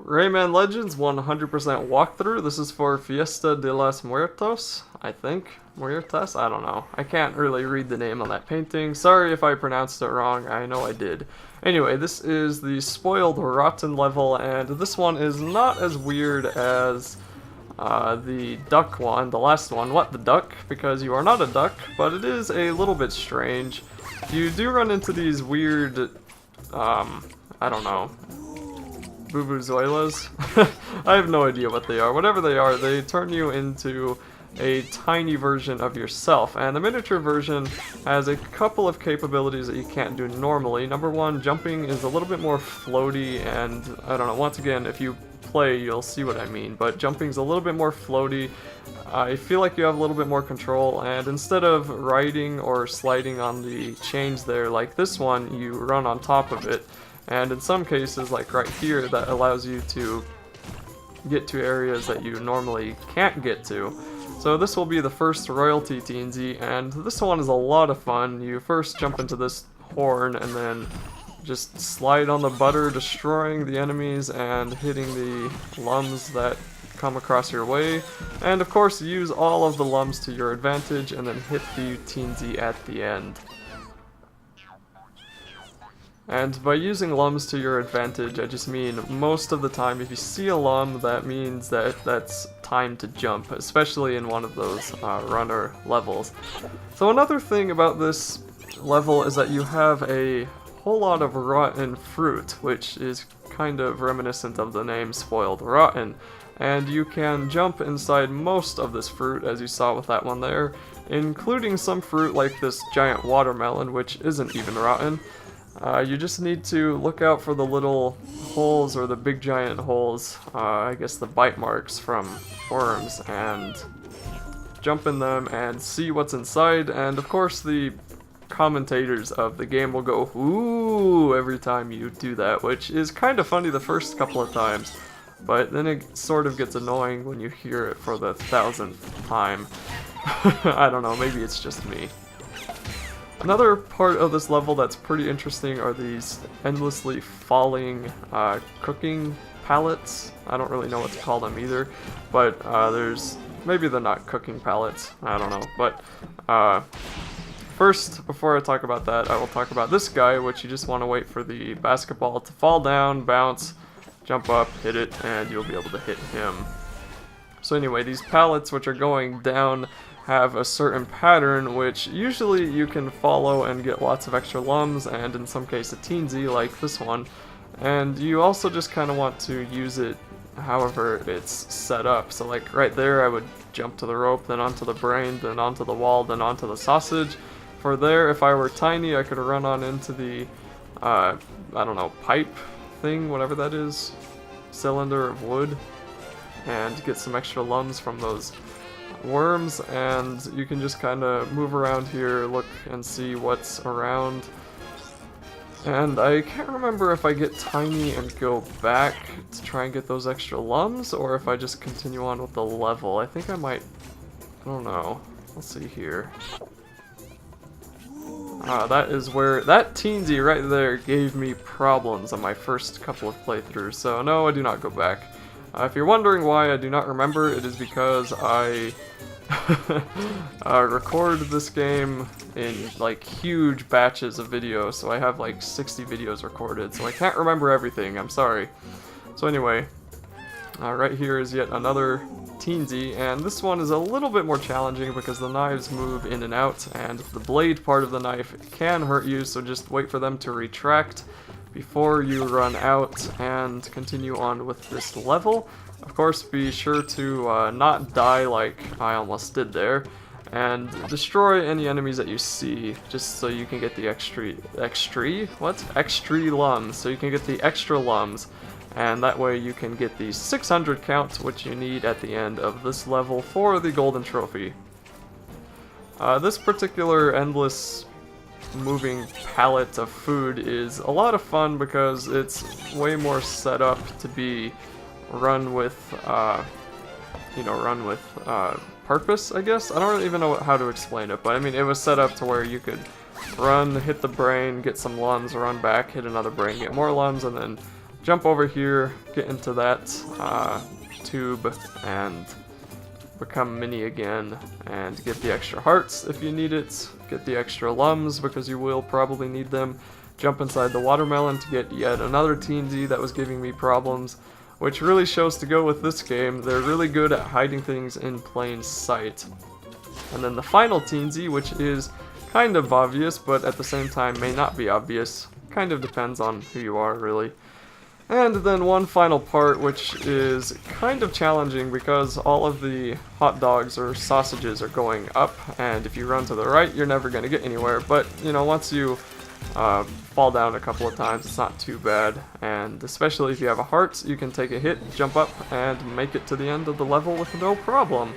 Rayman Legends 100% walkthrough. This is for Fiesta de los Muertos, I think. Muertas? I don't know. I can't really read the name on that painting. Sorry if I pronounced it wrong. I know I did. Anyway, this is the Spoiled Rotten level, and this one is not as weird as the duck one, the last one. What, the duck? Because you are not a duck, but it is a little bit strange. You do run into these weird, I don't know, Bubuzoilas? I have no idea what they are. Whatever they are, they turn you into a tiny version of yourself, and the miniature version has a couple of capabilities that you can't do normally. Number one, jumping is a little bit more floaty, and I don't know, once again, if you play you'll see what I mean, but jumping's a little bit more floaty. I feel like you have a little bit more control, and instead of riding or sliding on the chains there like this one, you run on top of it. And in some cases, like right here, that allows you to get to areas that you normally can't get to. So this will be the first royalty Teensy, and this one is a lot of fun. You first jump into this horn and then just slide on the butter, destroying the enemies and hitting the lums that come across your way. And of course, use all of the lums to your advantage and then hit the Teensy at the end. And by using lums to your advantage, I just mean most of the time if you see a lum, that means that that's time to jump, especially in one of those runner levels. So another thing about this level is that you have a whole lot of rotten fruit, which is kind of reminiscent of the name Spoiled Rotten. And you can jump inside most of this fruit, as you saw with that one there, including some fruit like this giant watermelon, which isn't even rotten. You just need to look out for the little holes, or the big giant holes, I guess the bite marks from worms, and jump in them and see what's inside. And of course the commentators of the game will go "ooh" every time you do that, which is kind of funny the first couple of times, but then it sort of gets annoying when you hear it for the 1000th time. I don't know, maybe it's just me. Another part of this level that's pretty interesting are these endlessly falling cooking pallets. I don't really know what to call them either, but maybe they're not cooking pallets, I don't know. But first, before I talk about that, I will talk about this guy, which you just want to wait for the basketball to fall down, bounce, jump up, hit it, and you'll be able to hit him. So anyway, these pallets which are going down have a certain pattern, which usually you can follow and get lots of extra lums, and in some case a teensy like this one. And you also just kind of want to use it however it's set up. So like right there, I would jump to the rope, then onto the brain, then onto the wall, then onto the sausage. For there, if I were tiny, I could run on into the, I don't know, pipe thing, whatever that is, cylinder of wood, and get some extra lums from those worms. And you can just kind of move around here, look and see what's around. And I can't remember if I get tiny and go back to try and get those extra lums, or if I just continue on with the level. I think I might, I don't know, let's see here. That is where, that teensy right there gave me problems on my first couple of playthroughs, so no, I do not go back. If you're wondering why I do not remember, it is because I record this game in like huge batches of videos, so I have like 60 videos recorded, so I can't remember everything, I'm sorry. So anyway, right here is yet another teensy, and this one is a little bit more challenging because the knives move in and out, and the blade part of the knife can hurt you, so just wait for them to retract before you run out and continue on with this level. Of course, be sure to not die like I almost did there, and destroy any enemies that you see, just so you can get the extra lums, so you can get the extra lums, and that way you can get the 600 count, which you need at the end of this level for the golden trophy. This particular endless moving pallet of food is a lot of fun because it's way more set up to be run with, purpose, I guess? I don't even know how to explain it, but I mean, it was set up to where you could run, hit the brain, get some lums, run back, hit another brain, get more lums, and then jump over here, get into that tube, and become mini again, and get the extra hearts if you need it, get the extra lums because you will probably need them, jump inside the watermelon to get yet another TNT that was giving me problems, which really shows to go with this game. They're really good at hiding things in plain sight. And then the final TNT, which is kind of obvious, but at the same time may not be obvious. Kind of depends on who you are, really. And then one final part, which is kind of challenging because all of the hot dogs or sausages are going up, and if you run to the right, you're never going to get anywhere. But, you know, once you fall down a couple of times, it's not too bad. And especially if you have a heart, you can take a hit, jump up, and make it to the end of the level with no problem.